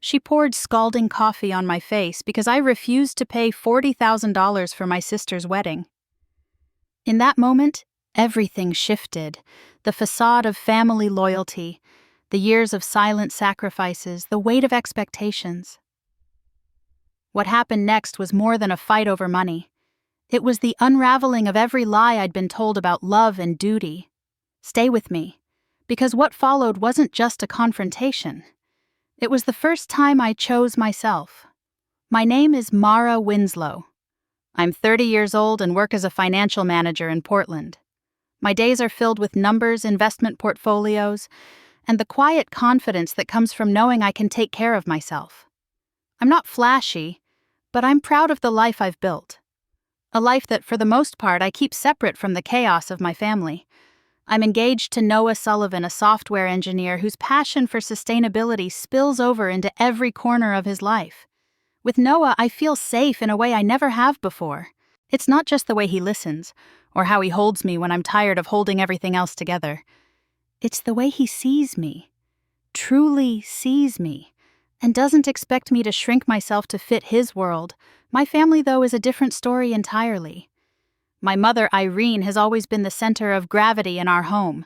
She poured scalding coffee on my face because I refused to pay $40,000 for my sister's wedding. In that moment, everything shifted. The facade of family loyalty, the years of silent sacrifices, the weight of expectations. What happened next was more than a fight over money. It was the unraveling of every lie I'd been told about love and duty. Stay with me, because what followed wasn't just a confrontation. It was the first time I chose myself. My name is Mara Winslow. I'm 30 years old and work as a financial manager in Portland. My days are filled with numbers, investment portfolios, and the quiet confidence that comes from knowing I can take care of myself. I'm not flashy, but I'm proud of the life I've built. A life that, for the most part, I keep separate from the chaos of my family. I'm engaged to Noah Sullivan, a software engineer whose passion for sustainability spills over into every corner of his life. With Noah, I feel safe in a way I never have before. It's not just the way he listens, or how he holds me when I'm tired of holding everything else together. It's the way he sees me, truly sees me, and doesn't expect me to shrink myself to fit his world. My family, though, is a different story entirely. My mother, Irene, has always been the center of gravity in our home.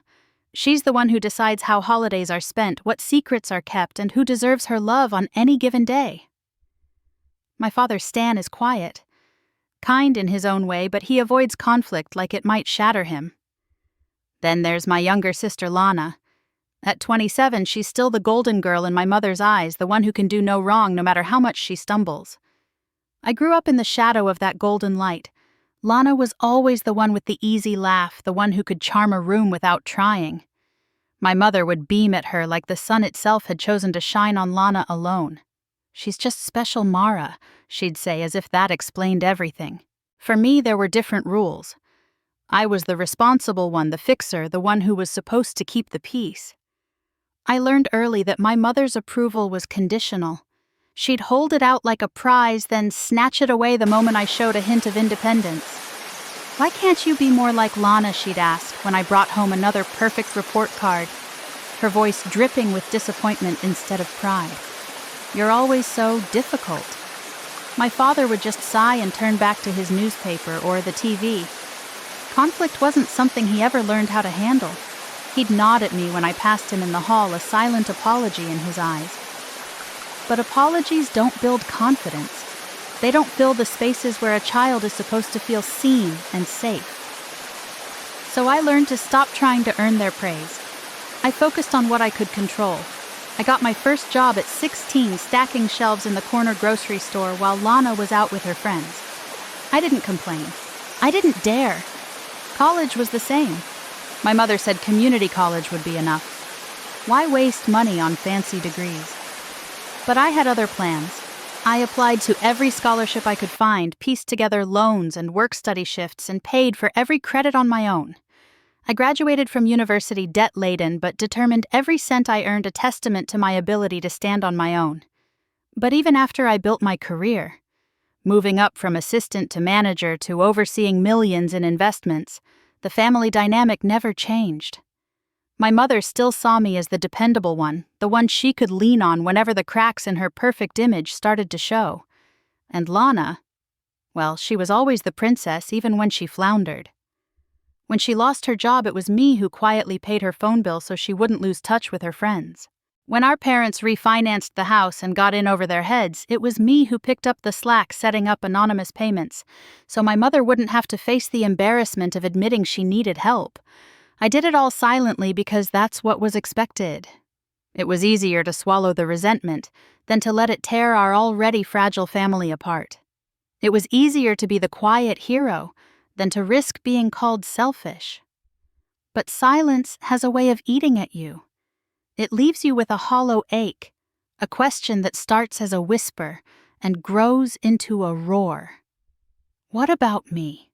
She's the one who decides how holidays are spent, what secrets are kept, and who deserves her love on any given day. My father, Stan, is quiet. Kind in his own way, but he avoids conflict like it might shatter him. Then there's my younger sister, Lana. At 27, she's still the golden girl in my mother's eyes, the one who can do no wrong no matter how much she stumbles. I grew up in the shadow of that golden light. Lana was always the one with the easy laugh, the one who could charm a room without trying. My mother would beam at her like the sun itself had chosen to shine on Lana alone. "She's just special Mara," she'd say, as if that explained everything. For me, there were different rules. I was the responsible one, the fixer, the one who was supposed to keep the peace. I learned early that my mother's approval was conditional. She'd hold it out like a prize, then snatch it away the moment I showed a hint of independence. "Why can't you be more like Lana?" she'd ask when I brought home another perfect report card, her voice dripping with disappointment instead of pride. "You're always so difficult." My father would just sigh and turn back to his newspaper or the TV. Conflict wasn't something he ever learned how to handle. He'd nod at me when I passed him in the hall, a silent apology in his eyes. But apologies don't build confidence. They don't fill the spaces where a child is supposed to feel seen and safe. So I learned to stop trying to earn their praise. I focused on what I could control. I got my first job at 16 stacking shelves in the corner grocery store while Lana was out with her friends. I didn't complain. I didn't dare. College was the same. My mother said community college would be enough. Why waste money on fancy degrees? But I had other plans. I applied to every scholarship I could find, pieced together loans and work-study shifts, and paid for every credit on my own. I graduated from university debt-laden, but determined every cent I earned a testament to my ability to stand on my own. But even after I built my career, moving up from assistant to manager to overseeing millions in investments, the family dynamic never changed. My mother still saw me as the dependable one, the one she could lean on whenever the cracks in her perfect image started to show. And Lana, well, she was always the princess even when she floundered. When she lost her job, it was me who quietly paid her phone bill so she wouldn't lose touch with her friends. When our parents refinanced the house and got in over their heads, it was me who picked up the slack setting up anonymous payments, so my mother wouldn't have to face the embarrassment of admitting she needed help. I did it all silently because that's what was expected. It was easier to swallow the resentment than to let it tear our already fragile family apart. It was easier to be the quiet hero than to risk being called selfish. But silence has a way of eating at you. It leaves you with a hollow ache, a question that starts as a whisper and grows into a roar. What about me?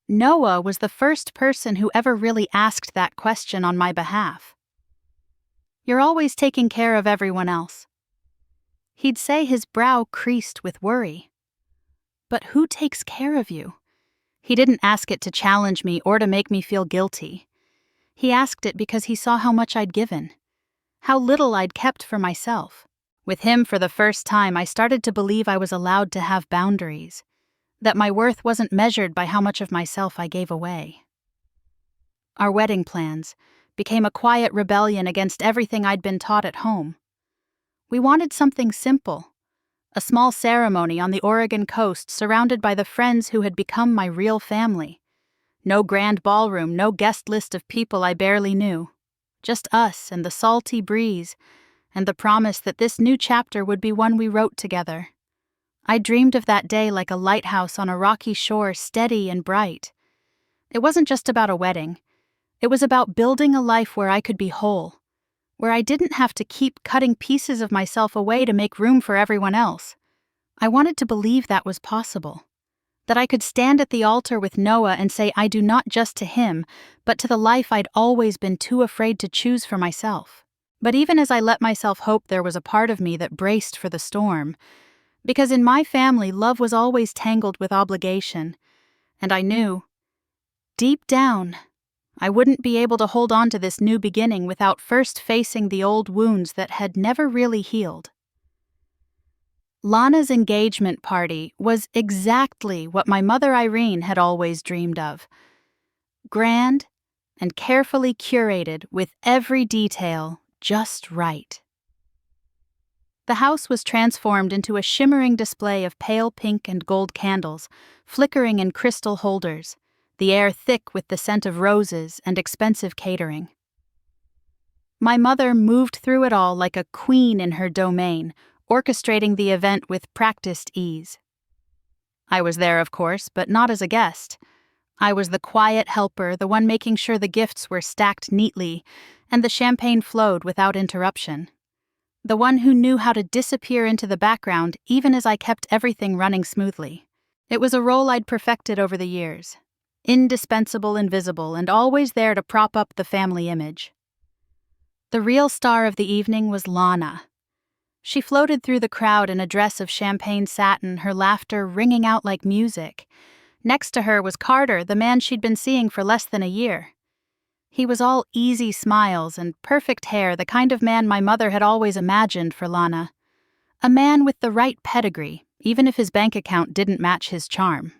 Noah was the first person who ever really asked that question on my behalf. "You're always taking care of everyone else." He'd say, his brow creased with worry. But who takes care of you? He didn't ask it to challenge me or to make me feel guilty. He asked it because he saw how much I'd given, how little I'd kept for myself. With him, for the first time, I started to believe I was allowed to have boundaries, that my worth wasn't measured by how much of myself I gave away. Our wedding plans became a quiet rebellion against everything I'd been taught at home. We wanted something simple, a small ceremony on the Oregon coast surrounded by the friends who had become my real family. No grand ballroom, no guest list of people I barely knew. Just us and the salty breeze, and the promise that this new chapter would be one we wrote together. I dreamed of that day like a lighthouse on a rocky shore, steady and bright. It wasn't just about a wedding. It was about building a life where I could be whole, where I didn't have to keep cutting pieces of myself away to make room for everyone else. I wanted to believe that was possible, that I could stand at the altar with Noah and say I do not just to him, but to the life I'd always been too afraid to choose for myself. But even as I let myself hope, there was a part of me that braced for the storm, because in my family, love was always tangled with obligation, and I knew, deep down, I wouldn't be able to hold on to this new beginning without first facing the old wounds that had never really healed. Lana's engagement party was exactly what my mother Irene had always dreamed of. Grand and carefully curated with every detail just right. The house was transformed into a shimmering display of pale pink and gold candles, flickering in crystal holders, the air thick with the scent of roses and expensive catering. My mother moved through it all like a queen in her domain, orchestrating the event with practiced ease. I was there, of course, but not as a guest. I was the quiet helper, the one making sure the gifts were stacked neatly and the champagne flowed without interruption. The one who knew how to disappear into the background even as I kept everything running smoothly. It was a role I'd perfected over the years. Indispensable and visible, and always there to prop up the family image. The real star of the evening was Lana. She floated through the crowd in a dress of champagne satin, her laughter ringing out like music. Next to her was Carter, the man she'd been seeing for less than a year. He was all easy smiles and perfect hair, the kind of man my mother had always imagined for Lana. A man with the right pedigree, even if his bank account didn't match his charm.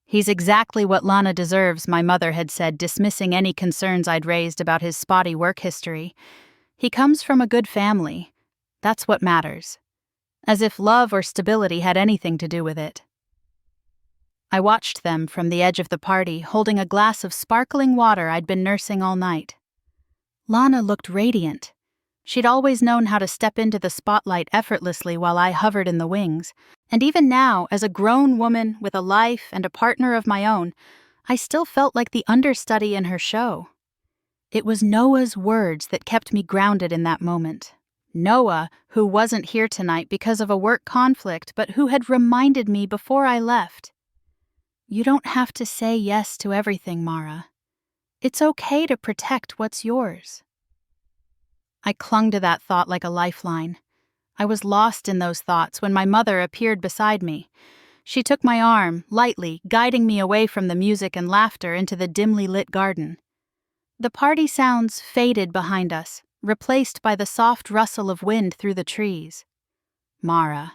He's exactly what Lana deserves, my mother had said, dismissing any concerns I'd raised about his spotty work history. He comes from a good family. That's what matters. As if love or stability had anything to do with it. I watched them from the edge of the party, holding a glass of sparkling water I'd been nursing all night. Lana looked radiant. She'd always known how to step into the spotlight effortlessly while I hovered in the wings. And even now, as a grown woman with a life and a partner of my own, I still felt like the understudy in her show. It was Noah's words that kept me grounded in that moment. Noah, who wasn't here tonight because of a work conflict, but who had reminded me before I left. You don't have to say yes to everything, Mara. It's okay to protect what's yours. I clung to that thought like a lifeline. I was lost in those thoughts when my mother appeared beside me. She took my arm, lightly, guiding me away from the music and laughter into the dimly lit garden. The party sounds faded behind us, replaced by the soft rustle of wind through the trees. Mara.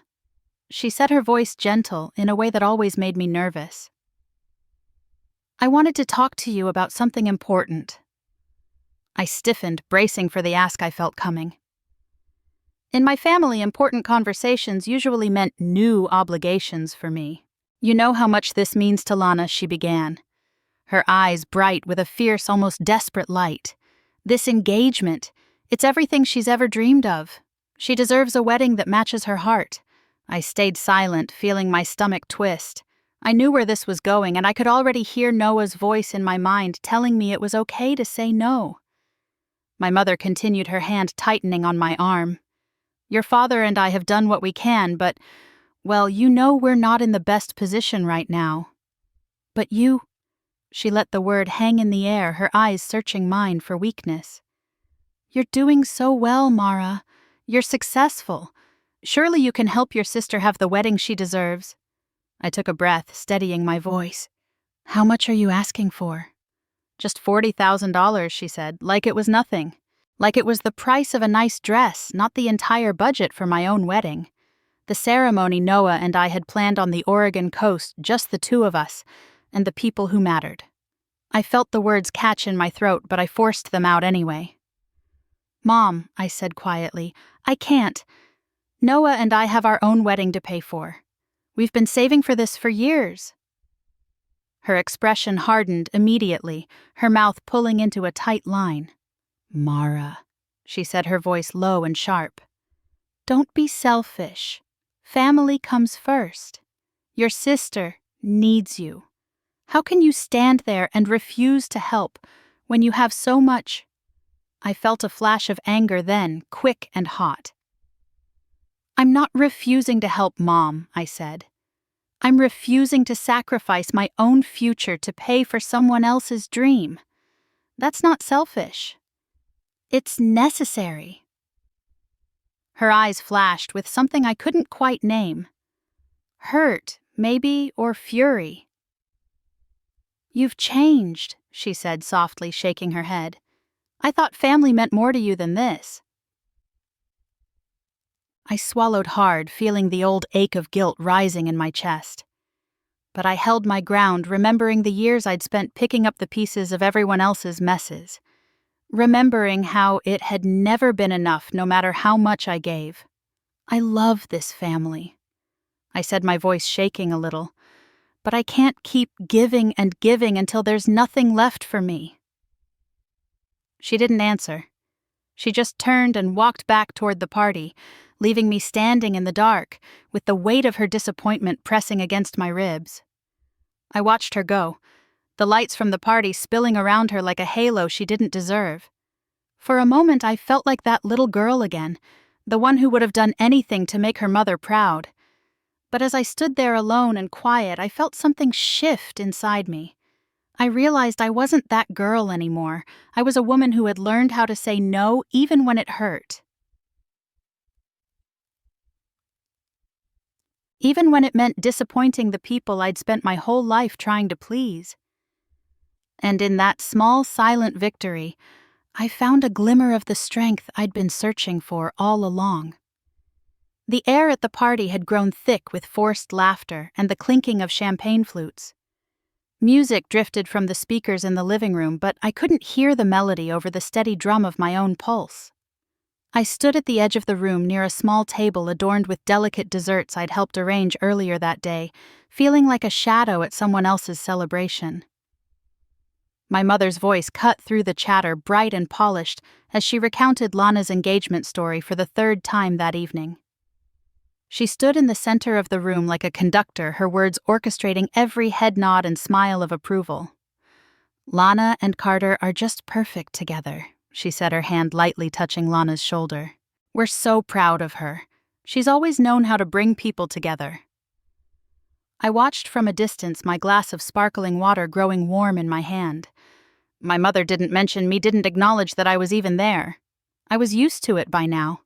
She said, her voice gentle in a way that always made me nervous. I wanted to talk to you about something important. I stiffened, bracing for the ask I felt coming. In my family, important conversations usually meant new obligations for me. You know how much this means to Lana, she began. Her eyes bright with a fierce, almost desperate light. This engagement, it's everything she's ever dreamed of. She deserves a wedding that matches her heart. I stayed silent, feeling my stomach twist. I knew where this was going, and I could already hear Noah's voice in my mind telling me it was okay to say no. My mother continued, her hand tightening on my arm. Your father and I have done what we can, but, well, you know we're not in the best position right now. But you... She let the word hang in the air, her eyes searching mine for weakness. You're doing so well, Mara. You're successful. Surely you can help your sister have the wedding she deserves. I took a breath, steadying my voice. How much are you asking for? Just $40,000, she said, like it was nothing. Like it was the price of a nice dress, not the entire budget for my own wedding. The ceremony Noah and I had planned on the Oregon coast, just the two of us, and the people who mattered. I felt the words catch in my throat, but I forced them out anyway. "Mom," I said quietly, "I can't. Noah and I have our own wedding to pay for. We've been saving for this for years." Her expression hardened immediately, her mouth pulling into a tight line. "Mara," she said, her voice low and sharp. "Don't be selfish. Family comes first. Your sister needs you. How can you stand there and refuse to help when you have so much?" I felt a flash of anger then, quick and hot. "I'm not refusing to help, Mom," I said. "I'm refusing to sacrifice my own future to pay for someone else's dream. That's not selfish. It's necessary." Her eyes flashed with something I couldn't quite name. Hurt, maybe, or fury. "You've changed," she said softly, shaking her head. "I thought family meant more to you than this." I swallowed hard, feeling the old ache of guilt rising in my chest. But I held my ground, remembering the years I'd spent picking up the pieces of everyone else's messes. Remembering how it had never been enough, no matter how much I gave. "I love this family," I said, my voice shaking a little. "But I can't keep giving and giving until there's nothing left for me." She didn't answer. She just turned and walked back toward the party, leaving me standing in the dark, with the weight of her disappointment pressing against my ribs. I watched her go, the lights from the party spilling around her like a halo she didn't deserve. For a moment I felt like that little girl again, the one who would have done anything to make her mother proud. But as I stood there alone and quiet, I felt something shift inside me. I realized I wasn't that girl anymore. I was a woman who had learned how to say no even when it hurt. Even when it meant disappointing the people I'd spent my whole life trying to please. And in that small, silent victory, I found a glimmer of the strength I'd been searching for all along. The air at the party had grown thick with forced laughter and the clinking of champagne flutes. Music drifted from the speakers in the living room, but I couldn't hear the melody over the steady drum of my own pulse. I stood at the edge of the room near a small table adorned with delicate desserts I'd helped arrange earlier that day, feeling like a shadow at someone else's celebration. My mother's voice cut through the chatter, bright and polished, as she recounted Lana's engagement story for the third time that evening. She stood in the center of the room like a conductor, her words orchestrating every head nod and smile of approval. "Lana and Carter are just perfect together," she said, her hand lightly touching Lana's shoulder. "We're so proud of her. She's always known how to bring people together." I watched from a distance, my glass of sparkling water growing warm in my hand. My mother didn't acknowledge that I was even there. I was used to it by now.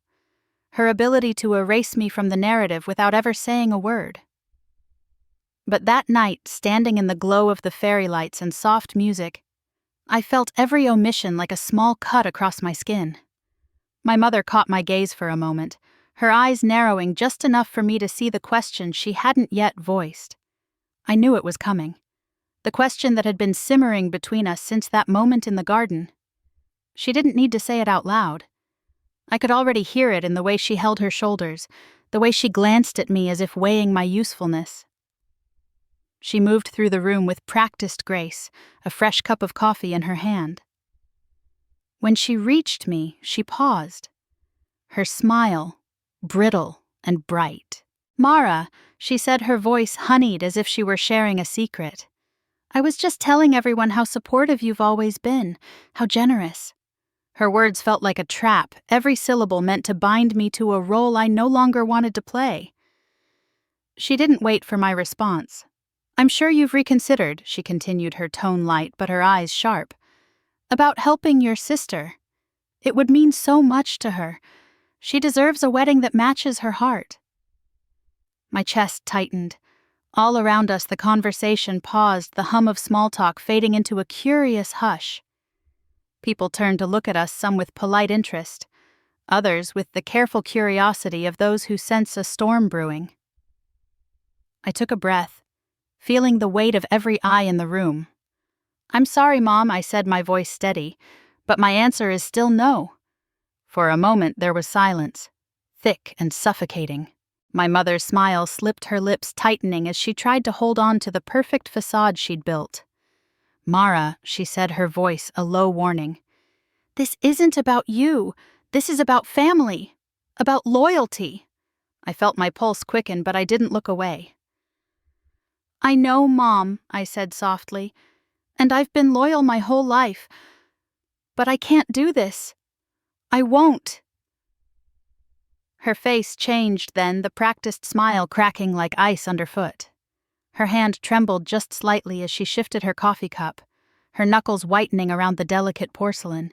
Her ability to erase me from the narrative without ever saying a word. But that night, standing in the glow of the fairy lights and soft music, I felt every omission like a small cut across my skin. My mother caught my gaze for a moment, her eyes narrowing just enough for me to see the question she hadn't yet voiced. I knew it was coming. The question that had been simmering between us since that moment in the garden. She didn't need to say it out loud. I could already hear it in the way she held her shoulders, the way she glanced at me as if weighing my usefulness. She moved through the room with practiced grace, a fresh cup of coffee in her hand. When she reached me, she paused. Her smile, brittle and bright. "Mara," she said, her voice honeyed as if she were sharing a secret. "I was just telling everyone how supportive you've always been, how generous." Her words felt like a trap, every syllable meant to bind me to a role I no longer wanted to play. She didn't wait for my response. "I'm sure you've reconsidered," she continued, her tone light but her eyes sharp, "about helping your sister. It would mean so much to her. She deserves a wedding that matches her heart." My chest tightened. All around us the conversation paused, the hum of small talk fading into a curious hush. People turned to look at us, some with polite interest, others with the careful curiosity of those who sense a storm brewing. I took a breath, feeling the weight of every eye in the room. "I'm sorry, Mom," I said, my voice steady, "but my answer is still no." For a moment there was silence, thick and suffocating. My mother's smile slipped, her lips tightening as she tried to hold on to the perfect facade she'd built. "Mara," she said, her voice a low warning, "this isn't about you. This is about family, about loyalty." I felt my pulse quicken, but I didn't look away. "I know, Mom," I said softly, "and I've been loyal my whole life. But I can't do this. I won't." Her face changed then, the practiced smile cracking like ice underfoot. Her hand trembled just slightly as she shifted her coffee cup, her knuckles whitening around the delicate porcelain.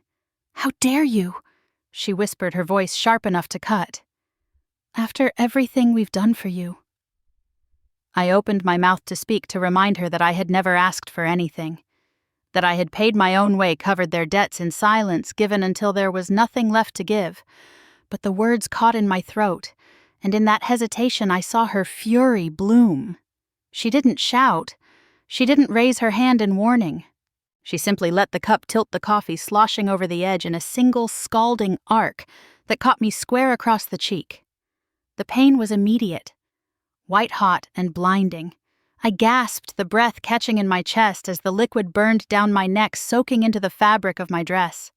"How dare you?" she whispered, her voice sharp enough to cut. "After everything we've done for you." I opened my mouth to speak, to remind her that I had never asked for anything, that I had paid my own way, covered their debts in silence, given until there was nothing left to give. But the words caught in my throat, and in that hesitation I saw her fury bloom. She didn't shout. She didn't raise her hand in warning. She simply let the cup tilt, the coffee sloshing over the edge in a single scalding arc that caught me square across the cheek. The pain was immediate, white-hot and blinding. I gasped, the breath catching in my chest as the liquid burned down my neck, soaking into the fabric of my dress.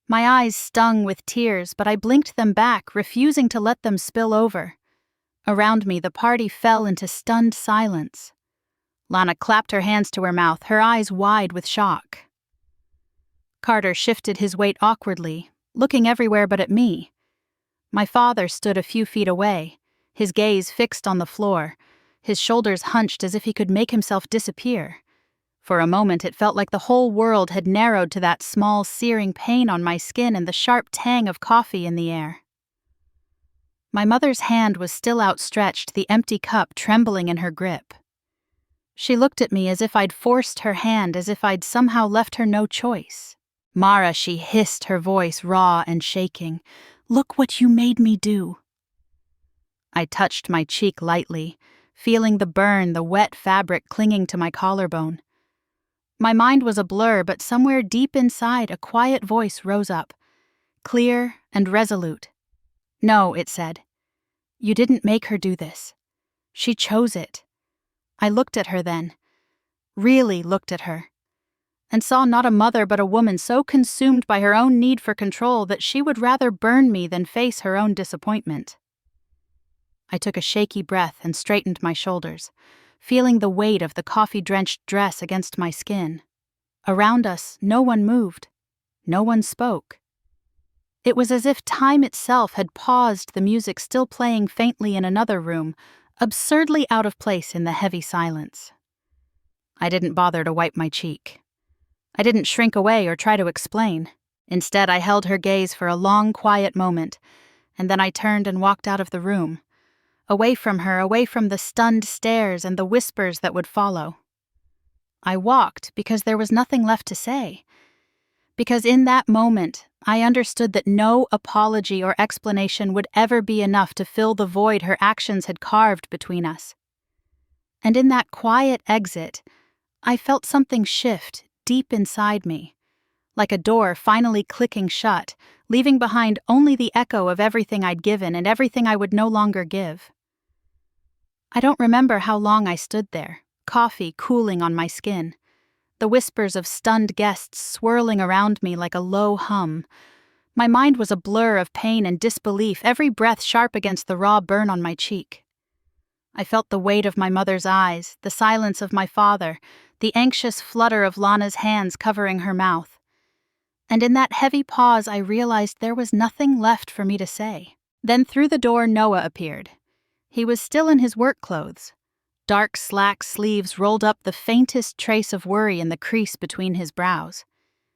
My eyes stung with tears, but I blinked them back, refusing to let them spill over. Around me, the party fell into stunned silence. Lana clapped her hands to her mouth, her eyes wide with shock. Carter shifted his weight awkwardly, looking everywhere but at me. My father stood a few feet away, his gaze fixed on the floor, his shoulders hunched as if he could make himself disappear. For a moment it felt like the whole world had narrowed to that small, searing pain on my skin and the sharp tang of coffee in the air. My mother's hand was still outstretched, the empty cup trembling in her grip. She looked at me as if I'd forced her hand, as if I'd somehow left her no choice. "Mara," she hissed, her voice raw and shaking, "look what you made me do." I touched my cheek lightly, feeling the burn, the wet fabric clinging to my collarbone. My mind was a blur, but somewhere deep inside a quiet voice rose up, clear and resolute. "No," it said. "You didn't make her do this. She chose it." I looked at her then, really looked at her, and saw not a mother but a woman so consumed by her own need for control that she would rather burn me than face her own disappointment. I took a shaky breath and straightened my shoulders, feeling the weight of the coffee-drenched dress against my skin. Around us, no one moved. No one spoke. It was as if time itself had paused, the music still playing faintly in another room, absurdly out of place in the heavy silence. I didn't bother to wipe my cheek. I didn't shrink away or try to explain. Instead, I held her gaze for a long, quiet moment, and then I turned and walked out of the room, away from her, away from the stunned stares and the whispers that would follow. I walked because there was nothing left to say. Because in that moment, I understood that no apology or explanation would ever be enough to fill the void her actions had carved between us. And in that quiet exit, I felt something shift deep inside me, like a door finally clicking shut, leaving behind only the echo of everything I'd given and everything I would no longer give. I don't remember how long I stood there, coffee cooling on my skin, the whispers of stunned guests swirling around me like a low hum. My mind was a blur of pain and disbelief, every breath sharp against the raw burn on my cheek. I felt the weight of my mother's eyes, the silence of my father, the anxious flutter of Lana's hands covering her mouth. And in that heavy pause, I realized there was nothing left for me to say. Then through the door, Noah appeared. He was still in his work clothes. Dark, slack sleeves rolled up, the faintest trace of worry in the crease between his brows.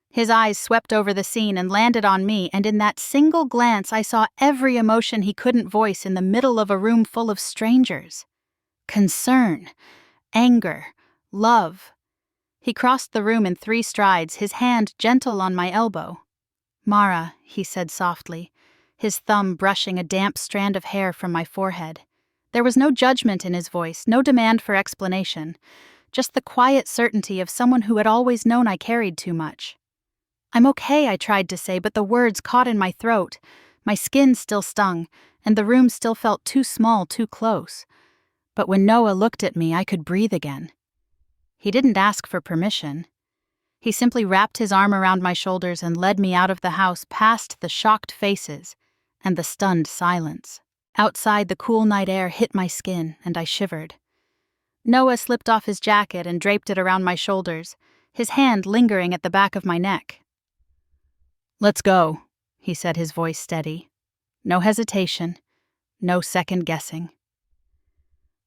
His eyes swept over the scene and landed on me, and in that single glance I saw every emotion he couldn't voice in the middle of a room full of strangers. Concern, anger, love. He crossed the room in 3 strides, his hand gentle on my elbow. "Mara," he said softly, his thumb brushing a damp strand of hair from my forehead. There was no judgment in his voice, no demand for explanation, just the quiet certainty of someone who had always known I carried too much. "I'm okay," I tried to say, but the words caught in my throat. My skin still stung, and the room still felt too small, too close. But when Noah looked at me, I could breathe again. He didn't ask for permission. He simply wrapped his arm around my shoulders and led me out of the house past the shocked faces and the stunned silence. Outside, the cool night air hit my skin, and I shivered. Noah slipped off his jacket and draped it around my shoulders, his hand lingering at the back of my neck. "Let's go," he said, his voice steady. No hesitation, no second guessing.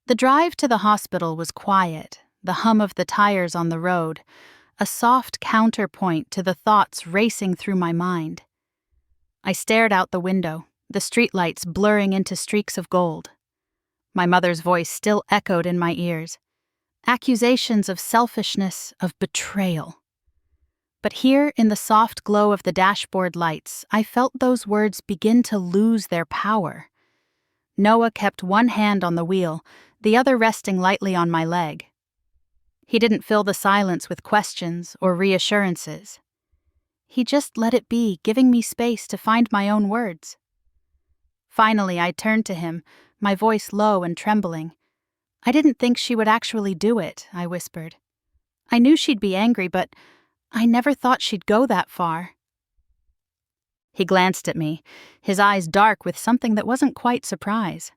The drive to the hospital was quiet, the hum of the tires on the road, a soft counterpoint to the thoughts racing through my mind. I stared out the window, the streetlights blurring into streaks of gold. My mother's voice still echoed in my ears. Accusations of selfishness, of betrayal. But here, in the soft glow of the dashboard lights, I felt those words begin to lose their power. Noah kept one hand on the wheel, the other resting lightly on my leg. He didn't fill the silence with questions or reassurances. He just let it be, giving me space to find my own words. Finally, I turned to him, my voice low and trembling. "I didn't think she would actually do it," I whispered. "I knew she'd be angry, but I never thought she'd go that far." He glanced at me, his eyes dark with something that wasn't quite surprise.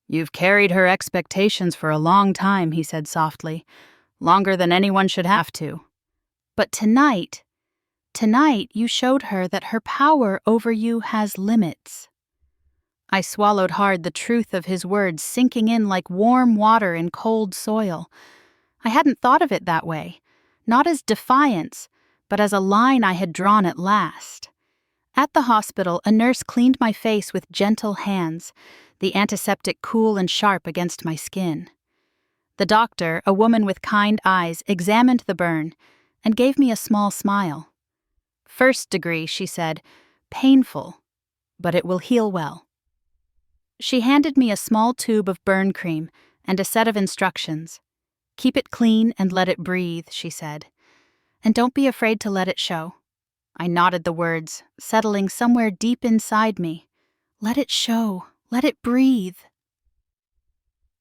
"You've carried her expectations for a long time," he said softly. "Longer than anyone should have to. But tonight you showed her that her power over you has limits." I swallowed hard, the truth of his words sinking in like warm water in cold soil. I hadn't thought of it that way. Not as defiance, but as a line I had drawn at last. At the hospital, a nurse cleaned my face with gentle hands, the antiseptic cool and sharp against my skin. The doctor, a woman with kind eyes, examined the burn and gave me a small smile. "First degree," she said, "painful, but it will heal well." She handed me a small tube of burn cream and a set of instructions. "Keep it clean and let it breathe," she said. "And don't be afraid to let it show." I nodded the words, settling somewhere deep inside me. Let it show. Let it breathe.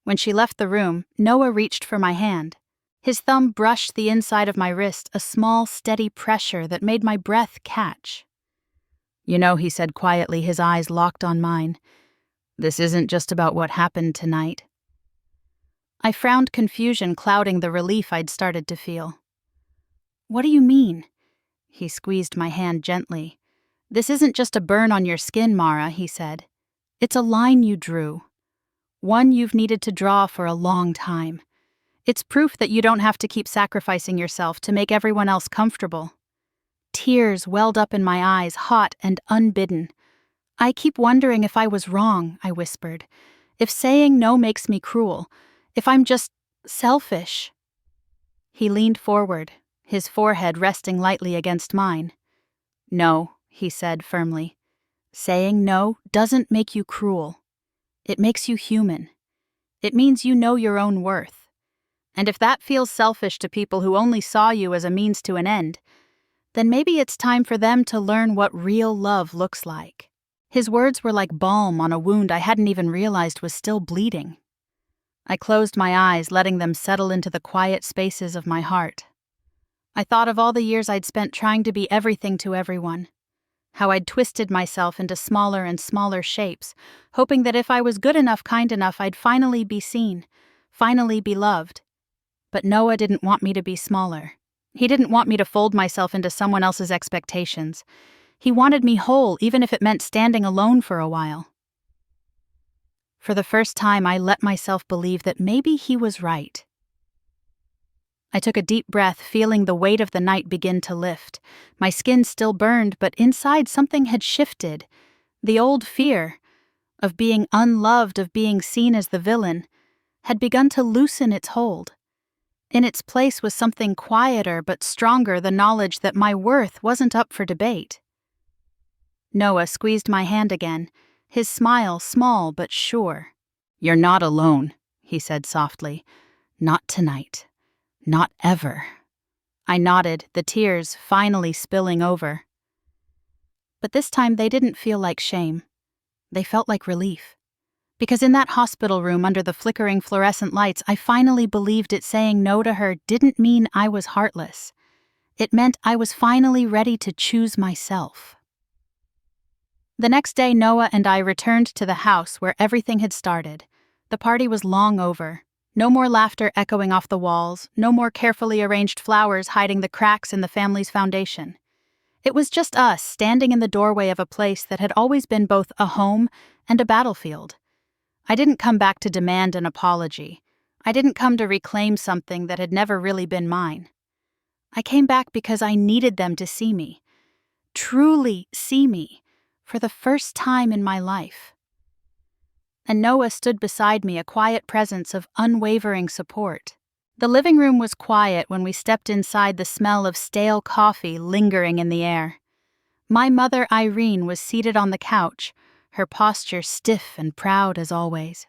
When she left the room, Noah reached for my hand. His thumb brushed the inside of my wrist, a small, steady pressure that made my breath catch. "You know," he said quietly, his eyes locked on mine, "this isn't just about what happened tonight." I frowned, confusion clouding the relief I'd started to feel. "What do you mean?" He squeezed my hand gently. "This isn't just a burn on your skin, Mara," he said. "It's a line you drew. One you've needed to draw for a long time. It's proof that you don't have to keep sacrificing yourself to make everyone else comfortable." Tears welled up in my eyes, hot and unbidden. "I keep wondering if I was wrong," I whispered. "If saying no makes me cruel. If I'm just selfish." He leaned forward, his forehead resting lightly against mine. "No," he said firmly. "Saying no doesn't make you cruel. It makes you human. It means you know your own worth. And if that feels selfish to people who only saw you as a means to an end, then maybe it's time for them to learn what real love looks like." His words were like balm on a wound I hadn't even realized was still bleeding. I closed my eyes, letting them settle into the quiet spaces of my heart. I thought of all the years I'd spent trying to be everything to everyone, how I'd twisted myself into smaller and smaller shapes, hoping that if I was good enough, kind enough, I'd finally be seen, finally be loved. But Noah didn't want me to be smaller. He didn't want me to fold myself into someone else's expectations. He wanted me whole, even if it meant standing alone for a while. For the first time, I let myself believe that maybe he was right. I took a deep breath, feeling the weight of the night begin to lift. My skin still burned, but inside something had shifted. The old fear of being unloved, of being seen as the villain, had begun to loosen its hold. In its place was something quieter but stronger, the knowledge that my worth wasn't up for debate. Noah squeezed my hand again, his smile small but sure. "You're not alone," he said softly. "Not tonight. Not ever." I nodded, the tears finally spilling over. But this time they didn't feel like shame. They felt like relief. Because in that hospital room under the flickering fluorescent lights, I finally believed it saying no to her didn't mean I was heartless. It meant I was finally ready to choose myself. The next day, Noah and I returned to the house where everything had started. The party was long over. No more laughter echoing off the walls, no more carefully arranged flowers hiding the cracks in the family's foundation. It was just us standing in the doorway of a place that had always been both a home and a battlefield. I didn't come back to demand an apology. I didn't come to reclaim something that had never really been mine. I came back because I needed them to see me. Truly see me. For the first time in my life. And Noah stood beside me, a quiet presence of unwavering support. The living room was quiet when we stepped inside, the smell of stale coffee lingering in the air. My mother, Irene, was seated on the couch, her posture stiff and proud as always.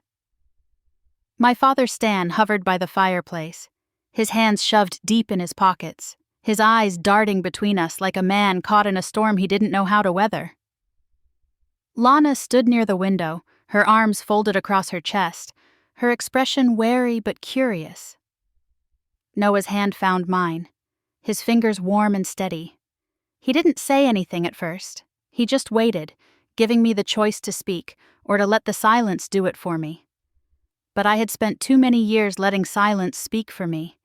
My father, Stan, hovered by the fireplace, his hands shoved deep in his pockets, his eyes darting between us like a man caught in a storm he didn't know how to weather. Lana stood near the window, her arms folded across her chest, her expression wary but curious. Noah's hand found mine, his fingers warm and steady. He didn't say anything at first. He just waited, giving me the choice to speak or to let the silence do it for me. But I had spent too many years letting silence speak for me.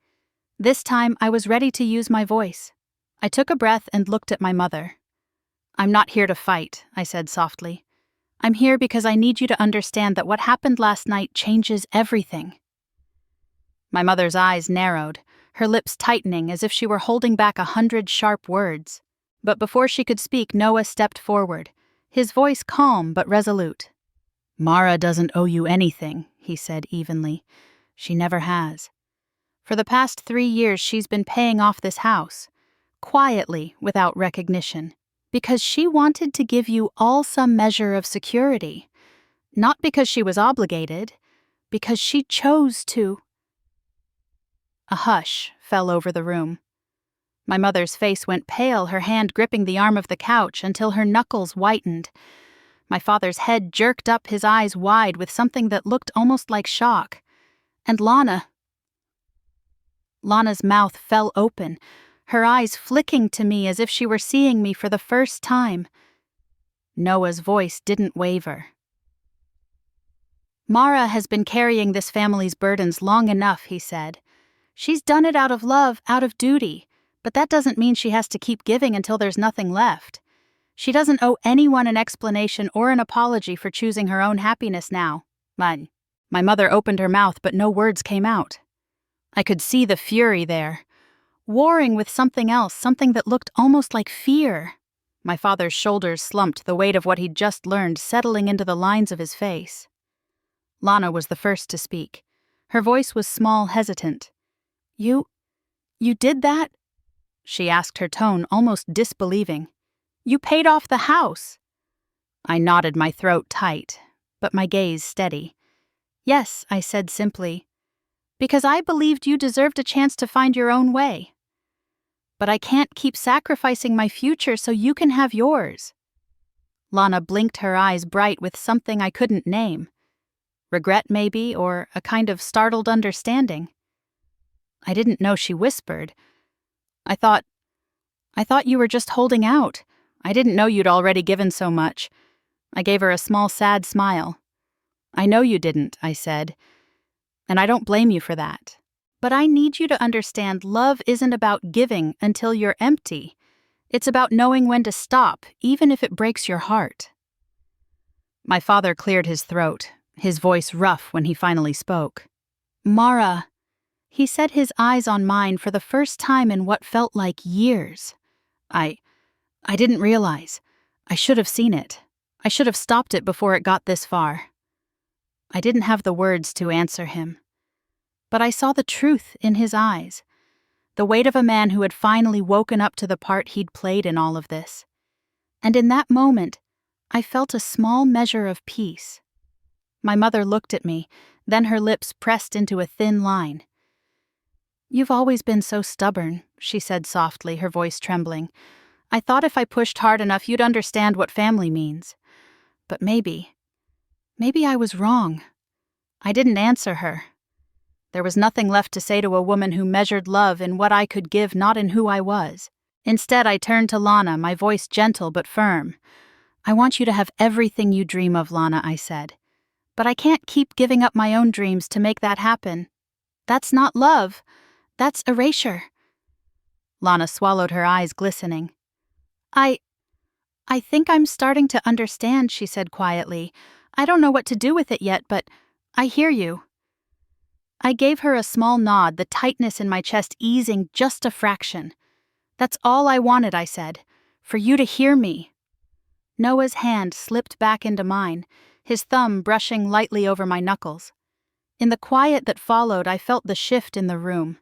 This time I was ready to use my voice. I took a breath and looked at my mother. "I'm not here to fight," I said softly. "I'm here because I need you to understand that what happened last night changes everything." My mother's eyes narrowed, her lips tightening as if she were holding back 100 sharp words. But before she could speak, Noah stepped forward, his voice calm but resolute. "Mara doesn't owe you anything," he said evenly. "She never has. For the past 3 years she's been paying off this house, quietly, without recognition. Because she wanted to give you all some measure of security. Not because she was obligated, because she chose to." A hush fell over the room. My mother's face went pale, her hand gripping the arm of the couch until her knuckles whitened. My father's head jerked up, his eyes wide with something that looked almost like shock. And Lana's mouth fell open, her eyes flicking to me as if she were seeing me for the first time. Noah's voice didn't waver. "Mara has been carrying this family's burdens long enough," he said. "She's done it out of love, out of duty, but that doesn't mean she has to keep giving until there's nothing left. She doesn't owe anyone an explanation or an apology for choosing her own happiness now." My mother opened her mouth, but no words came out. I could see the fury there, warring with something else, something that looked almost like fear. My father's shoulders slumped, the weight of what he'd just learned settling into the lines of his face. Lana was the first to speak. Her voice was small, hesitant. You did that?" she asked, her tone almost disbelieving. "You paid off the house." I nodded, my throat tight, but my gaze steady. "Yes," I said simply, "because I believed you deserved a chance to find your own way. But I can't keep sacrificing my future so you can have yours." Lana blinked, her eyes bright with something I couldn't name. Regret, maybe, or a kind of startled understanding. I didn't know she whispered. I thought you were just holding out. I didn't know you'd already given so much." I gave her a small, sad smile. "I know you didn't," I said, "and I don't blame you for that. But I need you to understand love isn't about giving until you're empty. It's about knowing when to stop, even if it breaks your heart." My father cleared his throat, his voice rough when he finally spoke. "Mara," he set his eyes on mine for the first time in what felt like years. I didn't realize. I should have seen it. I should have stopped it before it got this far." I didn't have the words to answer him. But I saw the truth in his eyes, the weight of a man who had finally woken up to the part he'd played in all of this. And in that moment, I felt a small measure of peace. My mother looked at me, then her lips pressed into a thin line. "You've always been so stubborn," she said softly, her voice trembling. "I thought if I pushed hard enough you'd understand what family means. But maybe I was wrong." I didn't answer her. There was nothing left to say to a woman who measured love in what I could give, not in who I was. Instead, I turned to Lana, my voice gentle but firm. "I want you to have everything you dream of, Lana," I said. "But I can't keep giving up my own dreams to make that happen. That's not love. That's erasure." Lana swallowed, her eyes glistening. I think I'm starting to understand," she said quietly. "I don't know what to do with it yet, but I hear you." I gave her a small nod, the tightness in my chest easing just a fraction. "That's all I wanted," I said, "for you to hear me." Noah's hand slipped back into mine, his thumb brushing lightly over my knuckles. In the quiet that followed, I felt the shift in the room.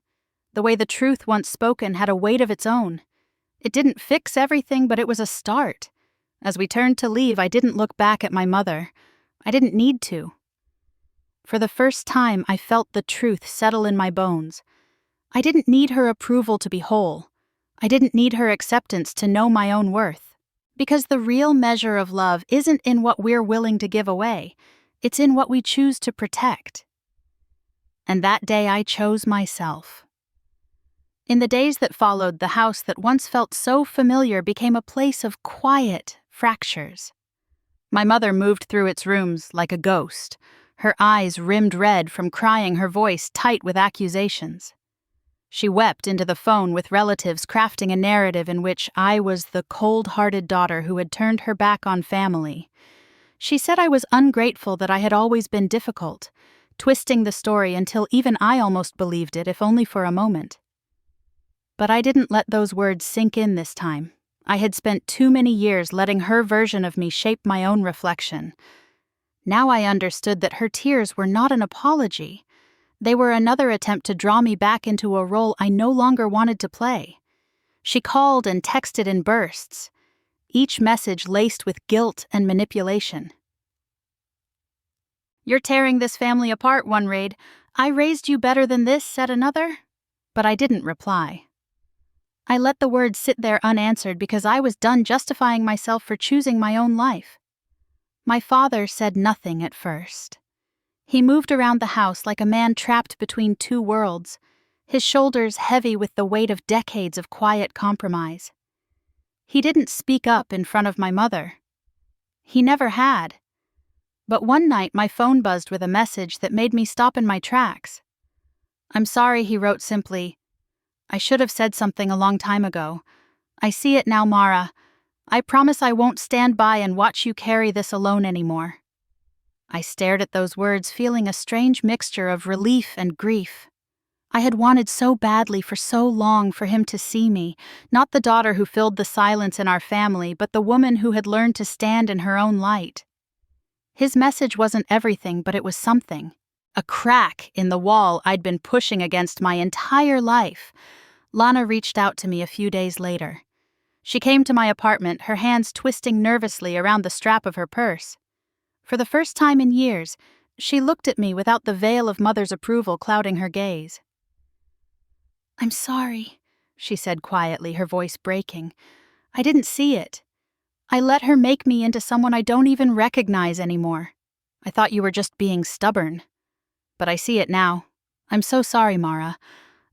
The way the truth once spoken had a weight of its own. It didn't fix everything, but it was a start. As we turned to leave, I didn't look back at my mother. I didn't need to. For the first time, I felt the truth settle in my bones. I didn't need her approval to be whole. I didn't need her acceptance to know my own worth. Because the real measure of love isn't in what we're willing to give away. It's in what we choose to protect. And that day I chose myself. In the days that followed, the house that once felt so familiar became a place of quiet fractures. My mother moved through its rooms like a ghost, her eyes rimmed red from crying, her voice tight with accusations. She wept into the phone with relatives, crafting a narrative in which I was the cold-hearted daughter who had turned her back on family. She said I was ungrateful, that I had always been difficult, twisting the story until even I almost believed it, if only for a moment. But I didn't let those words sink in this time. I had spent too many years letting her version of me shape my own reflection. Now I understood that her tears were not an apology. They were another attempt to draw me back into a role I no longer wanted to play. She called and texted in bursts, each message laced with guilt and manipulation. "You're tearing this family apart," one read. "I raised you better than this," said another. But I didn't reply. I let the words sit there unanswered because I was done justifying myself for choosing my own life. My father said nothing at first. He moved around the house like a man trapped between two worlds, his shoulders heavy with the weight of decades of quiet compromise. He didn't speak up in front of my mother. He never had. But one night my phone buzzed with a message that made me stop in my tracks. "I'm sorry," he wrote simply. "I should have said something a long time ago. I see it now, Mara. I promise I won't stand by and watch you carry this alone anymore." I stared at those words, feeling a strange mixture of relief and grief. I had wanted so badly for so long for him to see me, not the daughter who filled the silence in our family, but the woman who had learned to stand in her own light. His message wasn't everything, but it was something. A crack in the wall I'd been pushing against my entire life. Lana reached out to me a few days later. She came to my apartment, her hands twisting nervously around the strap of her purse. For the first time in years, she looked at me without the veil of mother's approval clouding her gaze. "I'm sorry," she said quietly, her voice breaking. "I didn't see it. I let her make me into someone I don't even recognize anymore. I thought you were just being stubborn. But I see it now. I'm so sorry, Mara."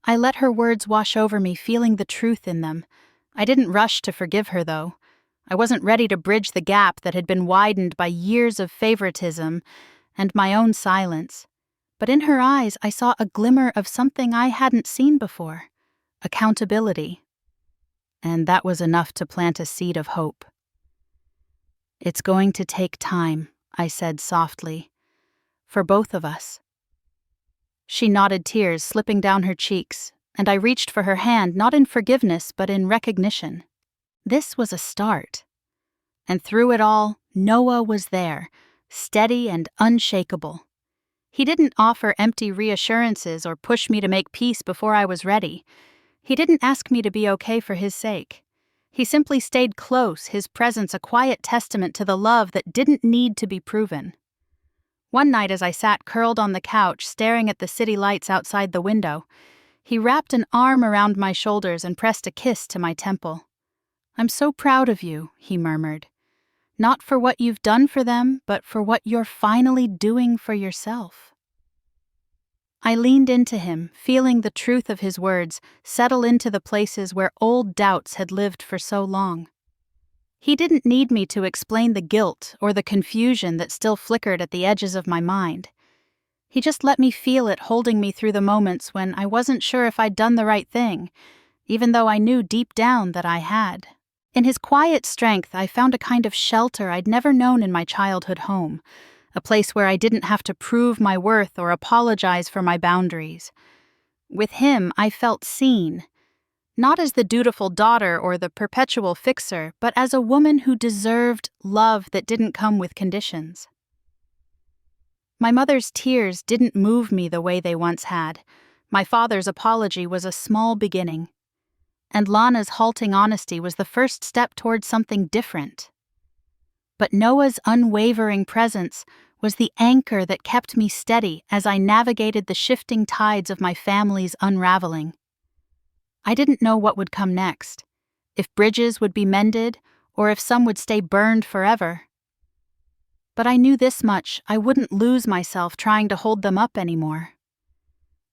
I let her words wash over me, feeling the truth in them. I didn't rush to forgive her, though. I wasn't ready to bridge the gap that had been widened by years of favoritism and my own silence. But in her eyes, I saw a glimmer of something I hadn't seen before: accountability. And that was enough to plant a seed of hope. "It's going to take time," I said softly. "For both of us." She nodded, tears slipping down her cheeks, and I reached for her hand, not in forgiveness, but in recognition. This was a start. And through it all, Noah was there, steady and unshakable. He didn't offer empty reassurances or push me to make peace before I was ready. He didn't ask me to be okay for his sake. He simply stayed close, his presence a quiet testament to the love that didn't need to be proven. One night as I sat curled on the couch staring at the city lights outside the window, he wrapped an arm around my shoulders and pressed a kiss to my temple. "I'm so proud of you," he murmured. "Not for what you've done for them, but for what you're finally doing for yourself." I leaned into him, feeling the truth of his words settle into the places where old doubts had lived for so long. He didn't need me to explain the guilt or the confusion that still flickered at the edges of my mind. He just let me feel it, holding me through the moments when I wasn't sure if I'd done the right thing, even though I knew deep down that I had. In his quiet strength, I found a kind of shelter I'd never known in my childhood home, a place where I didn't have to prove my worth or apologize for my boundaries. With him, I felt seen, not as the dutiful daughter or the perpetual fixer, but as a woman who deserved love that didn't come with conditions. My mother's tears didn't move me the way they once had. My father's apology was a small beginning. And Lana's halting honesty was the first step toward something different. But Noah's unwavering presence was the anchor that kept me steady as I navigated the shifting tides of my family's unraveling. I didn't know what would come next, if bridges would be mended or if some would stay burned forever. But I knew this much: I wouldn't lose myself trying to hold them up anymore.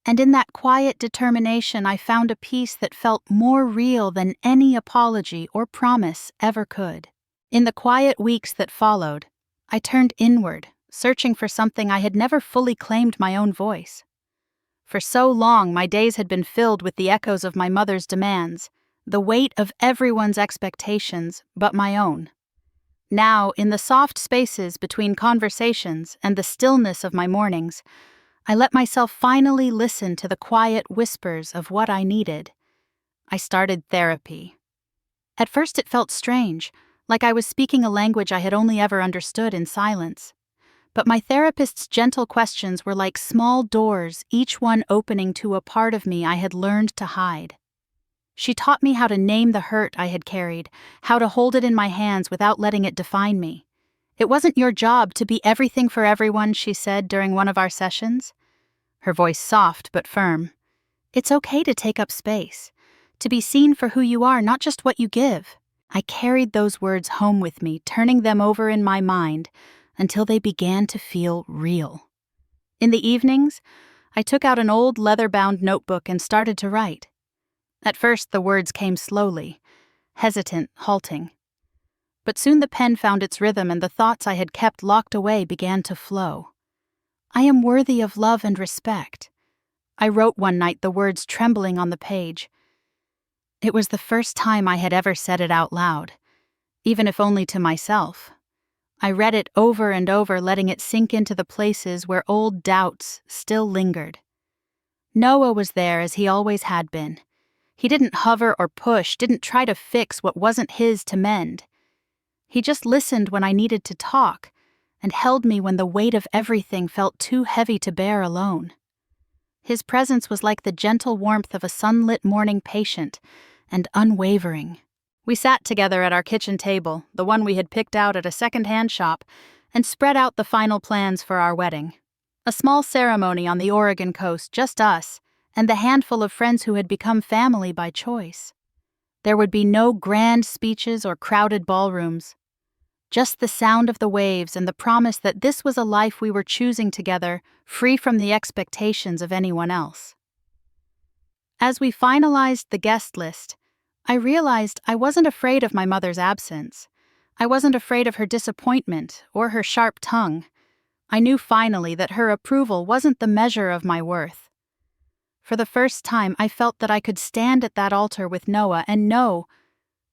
And in that quiet determination, I found a peace that felt more real than any apology or promise ever could. In the quiet weeks that followed, I turned inward, searching for something I had never fully claimed my own voice. For so long, my days had been filled with the echoes of my mother's demands, the weight of everyone's expectations but my own. Now, in the soft spaces between conversations and the stillness of my mornings, I let myself finally listen to the quiet whispers of what I needed. I started therapy. At first it felt strange, like I was speaking a language I had only ever understood in silence. But my therapist's gentle questions were like small doors, each one opening to a part of me I had learned to hide. She taught me how to name the hurt I had carried, how to hold it in my hands without letting it define me. "It wasn't your job to be everything for everyone," she said during one of our sessions. Her voice soft but firm. "It's okay to take up space, to be seen for who you are, not just what you give." I carried those words home with me, turning them over in my mind until they began to feel real. In the evenings, I took out an old leather-bound notebook and started to write. At first, the words came slowly, hesitant, halting. But soon the pen found its rhythm and the thoughts I had kept locked away began to flow. "I am worthy of love and respect." I wrote one night, the words trembling on the page. It was the first time I had ever said it out loud, even if only to myself. I read it over and over, letting it sink into the places where old doubts still lingered. Noah was there as he always had been. He didn't hover or push, didn't try to fix what wasn't his to mend. He just listened when I needed to talk, and held me when the weight of everything felt too heavy to bear alone. His presence was like the gentle warmth of a sunlit morning, patient and unwavering. We sat together at our kitchen table, the one we had picked out at a second-hand shop, and spread out the final plans for our wedding. A small ceremony on the Oregon coast, just us, and the handful of friends who had become family by choice. There would be no grand speeches or crowded ballrooms. Just the sound of the waves and the promise that this was a life we were choosing together, free from the expectations of anyone else. As we finalized the guest list, I realized I wasn't afraid of my mother's absence. I wasn't afraid of her disappointment or her sharp tongue. I knew finally that her approval wasn't the measure of my worth. For the first time, I felt that I could stand at that altar with Noah and know,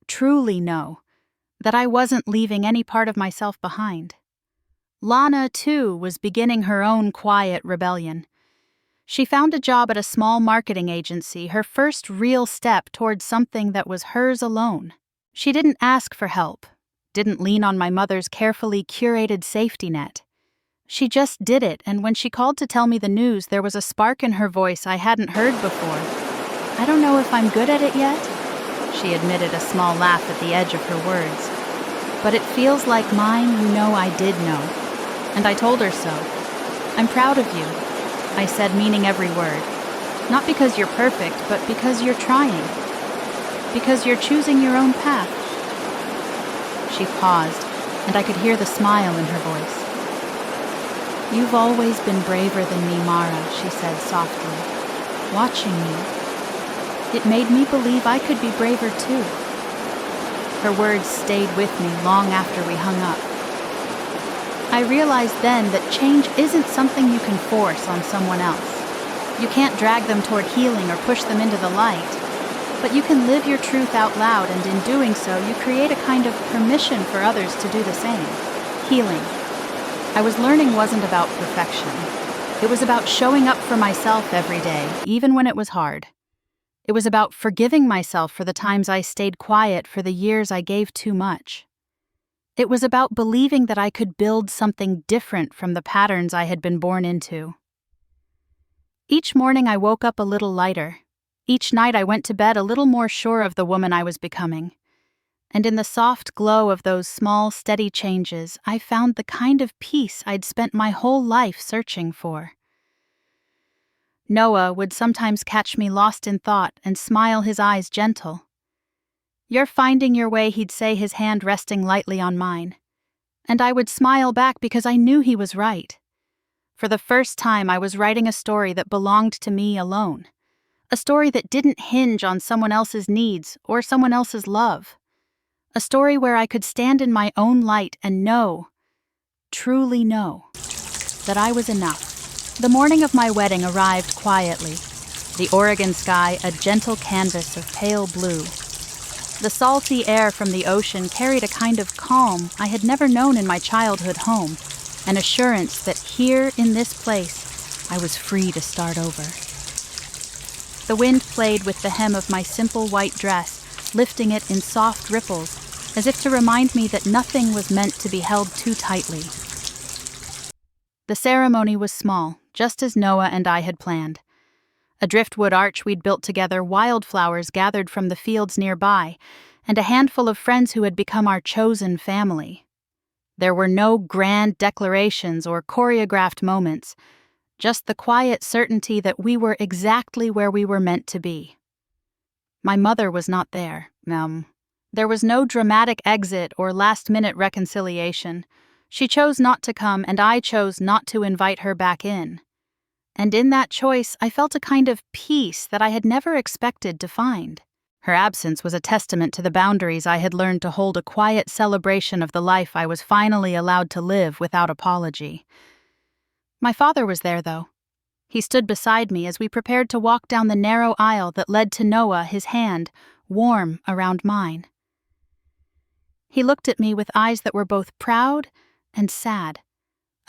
truly know, that I wasn't leaving any part of myself behind. Lana, too, was beginning her own quiet rebellion. She found a job at a small marketing agency, her first real step towards something that was hers alone. She didn't ask for help, didn't lean on my mother's carefully curated safety net. She just did it, and when she called to tell me the news, there was a spark in her voice I hadn't heard before. I don't know if I'm good at it yet, she admitted, a small laugh at the edge of her words. But it feels like mine, I did know. And I told her so. I'm proud of you, I said, meaning every word. Not because you're perfect, but because you're trying. Because you're choosing your own path. She paused, and I could hear the smile in her voice. You've always been braver than me, Mara, she said softly, watching me. It made me believe I could be braver too. Her words stayed with me long after we hung up. I realized then that change isn't something you can force on someone else. You can't drag them toward healing or push them into the light. But you can live your truth out loud, and in doing so, you create a kind of permission for others to do the same. Healing. I was learning wasn't about perfection. It was about showing up for myself every day, even when it was hard. It was about forgiving myself for the times I stayed quiet, for the years I gave too much. It was about believing that I could build something different from the patterns I had been born into. Each morning I woke up a little lighter. Each night I went to bed a little more sure of the woman I was becoming. And in the soft glow of those small, steady changes, I found the kind of peace I'd spent my whole life searching for. Noah would sometimes catch me lost in thought and smile, his eyes gentle. You're finding your way, he'd say, his hand resting lightly on mine. And I would smile back because I knew he was right. For the first time, I was writing a story that belonged to me alone. A story that didn't hinge on someone else's needs or someone else's love. A story where I could stand in my own light and know, truly know, that I was enough. The morning of my wedding arrived quietly. The Oregon sky a gentle canvas of pale blue. The salty air from the ocean carried a kind of calm I had never known in my childhood home, an assurance that here in this place I was free to start over. The wind played with the hem of my simple white dress, lifting it in soft ripples, as if to remind me that nothing was meant to be held too tightly. The ceremony was small, just as Noah and I had planned. A driftwood arch we'd built together, wildflowers gathered from the fields nearby, and a handful of friends who had become our chosen family. There were no grand declarations or choreographed moments, just the quiet certainty that we were exactly where we were meant to be. My mother was not there. There was no dramatic exit or last-minute reconciliation. She chose not to come, and I chose not to invite her back in. And in that choice, I felt a kind of peace that I had never expected to find. Her absence was a testament to the boundaries I had learned to hold, a quiet celebration of the life I was finally allowed to live without apology. My father was there, though. He stood beside me as we prepared to walk down the narrow aisle that led to Noah, his hand warm around mine. He looked at me with eyes that were both proud and sad,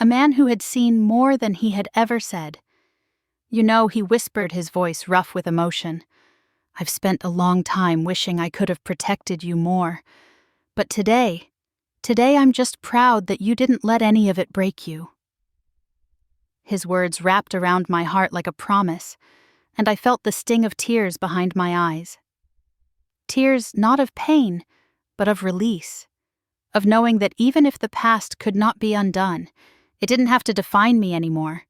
a man who had seen more than he had ever said. He whispered, his voice rough with emotion. I've spent a long time wishing I could have protected you more. But today I'm just proud that you didn't let any of it break you. His words wrapped around my heart like a promise, and I felt the sting of tears behind my eyes. Tears not of pain, but of release. Of knowing that even if the past could not be undone, it didn't have to define me anymore.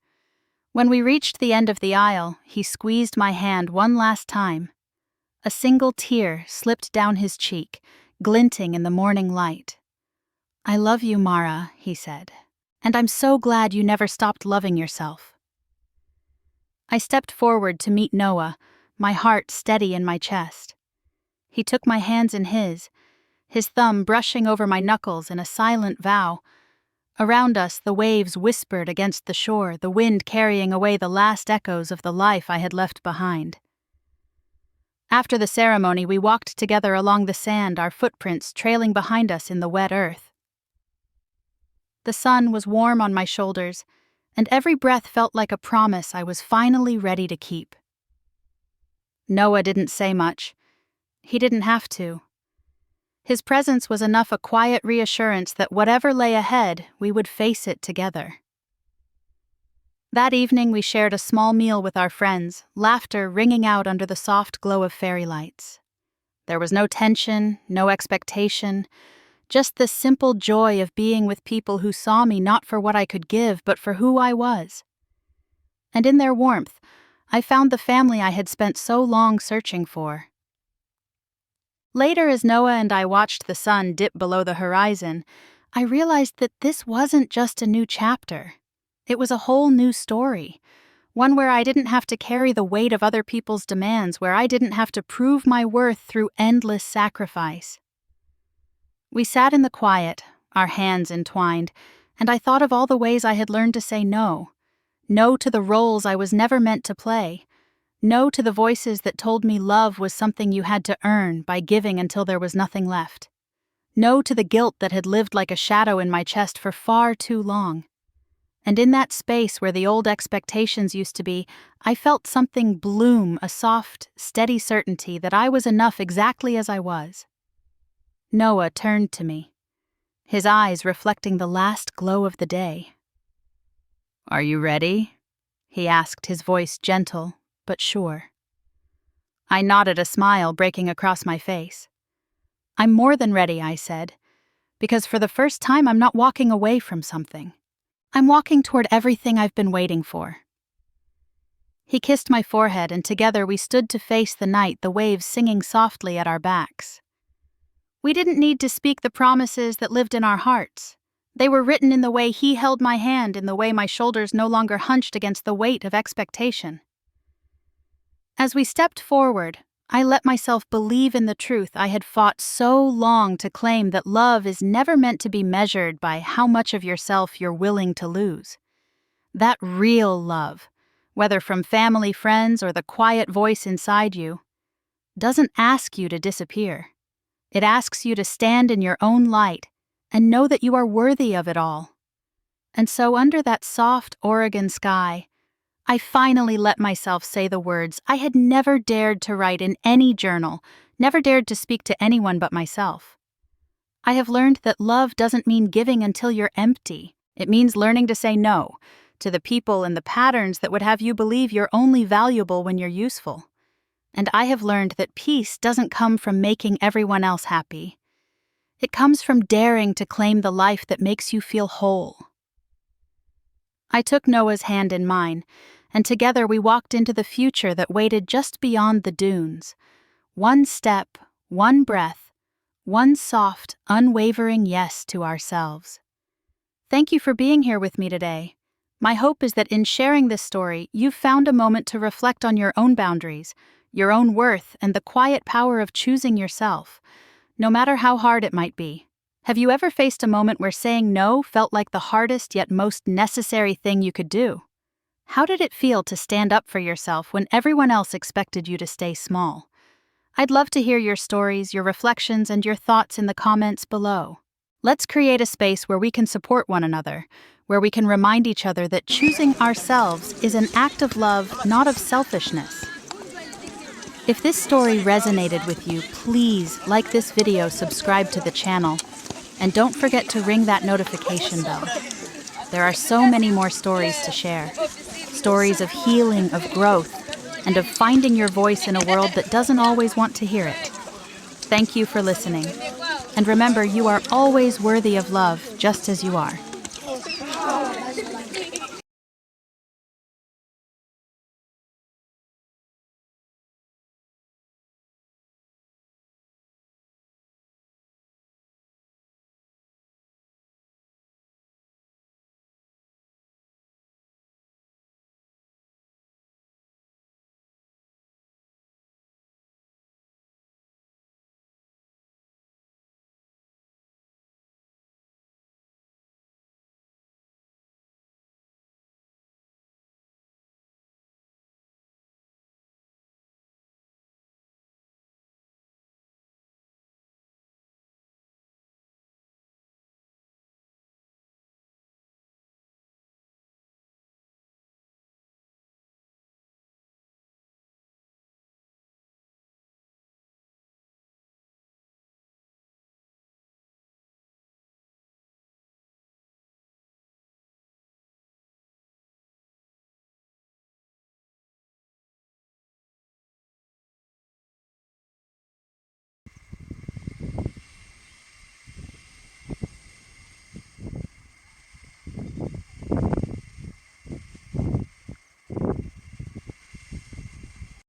When we reached the end of the aisle, he squeezed my hand one last time. A single tear slipped down his cheek, glinting in the morning light. I love you, Mara, he said, and I'm so glad you never stopped loving yourself. I stepped forward to meet Noah, my heart steady in my chest. He took my hands in his thumb brushing over my knuckles in a silent vow. Around us, the waves whispered against the shore, the wind carrying away the last echoes of the life I had left behind. After the ceremony, we walked together along the sand, our footprints trailing behind us in the wet earth. The sun was warm on my shoulders, and every breath felt like a promise I was finally ready to keep. Noah didn't say much. He didn't have to. His presence was enough, a quiet reassurance that whatever lay ahead, we would face it together. That evening, we shared a small meal with our friends, laughter ringing out under the soft glow of fairy lights. There was no tension, no expectation, just the simple joy of being with people who saw me not for what I could give, but for who I was. And in their warmth, I found the family I had spent so long searching for. Later, as Noah and I watched the sun dip below the horizon, I realized that this wasn't just a new chapter. It was a whole new story, one where I didn't have to carry the weight of other people's demands, where I didn't have to prove my worth through endless sacrifice. We sat in the quiet, our hands entwined, and I thought of all the ways I had learned to say no. No to the roles I was never meant to play. No to the voices that told me love was something you had to earn by giving until there was nothing left. No to the guilt that had lived like a shadow in my chest for far too long. And in that space where the old expectations used to be, I felt something bloom, a soft, steady certainty that I was enough exactly as I was. Noah turned to me, his eyes reflecting the last glow of the day. "Are you ready?" he asked, his voice gentle but sure. I nodded, a smile breaking across my face. "I'm more than ready," I said, "because for the first time I'm not walking away from something. I'm walking toward everything I've been waiting for." He kissed my forehead, and together we stood to face the night, the waves singing softly at our backs. We didn't need to speak the promises that lived in our hearts. They were written in the way he held my hand, in the way my shoulders no longer hunched against the weight of expectation. As we stepped forward, I let myself believe in the truth I had fought so long to claim, that love is never meant to be measured by how much of yourself you're willing to lose. That real love, whether from family, friends, or the quiet voice inside you, doesn't ask you to disappear. It asks you to stand in your own light and know that you are worthy of it all. And so under that soft Oregon sky, I finally let myself say the words I had never dared to write in any journal, never dared to speak to anyone but myself. I have learned that love doesn't mean giving until you're empty. It means learning to say no to the people and the patterns that would have you believe you're only valuable when you're useful. And I have learned that peace doesn't come from making everyone else happy. It comes from daring to claim the life that makes you feel whole. I took Noah's hand in mine, and together we walked into the future that waited just beyond the dunes. One step, one breath, one soft, unwavering yes to ourselves. Thank you for being here with me today. My hope is that in sharing this story, you've found a moment to reflect on your own boundaries, your own worth, and the quiet power of choosing yourself, no matter how hard it might be. Have you ever faced a moment where saying no felt like the hardest yet most necessary thing you could do? How did it feel to stand up for yourself when everyone else expected you to stay small? I'd love to hear your stories, your reflections, and your thoughts in the comments below. Let's create a space where we can support one another, where we can remind each other that choosing ourselves is an act of love, not of selfishness. If this story resonated with you, please like this video, subscribe to the channel, and don't forget to ring that notification bell. There are so many more stories to share. Stories of healing, of growth, and of finding your voice in a world that doesn't always want to hear it. Thank you for listening. And remember, you are always worthy of love, just as you are.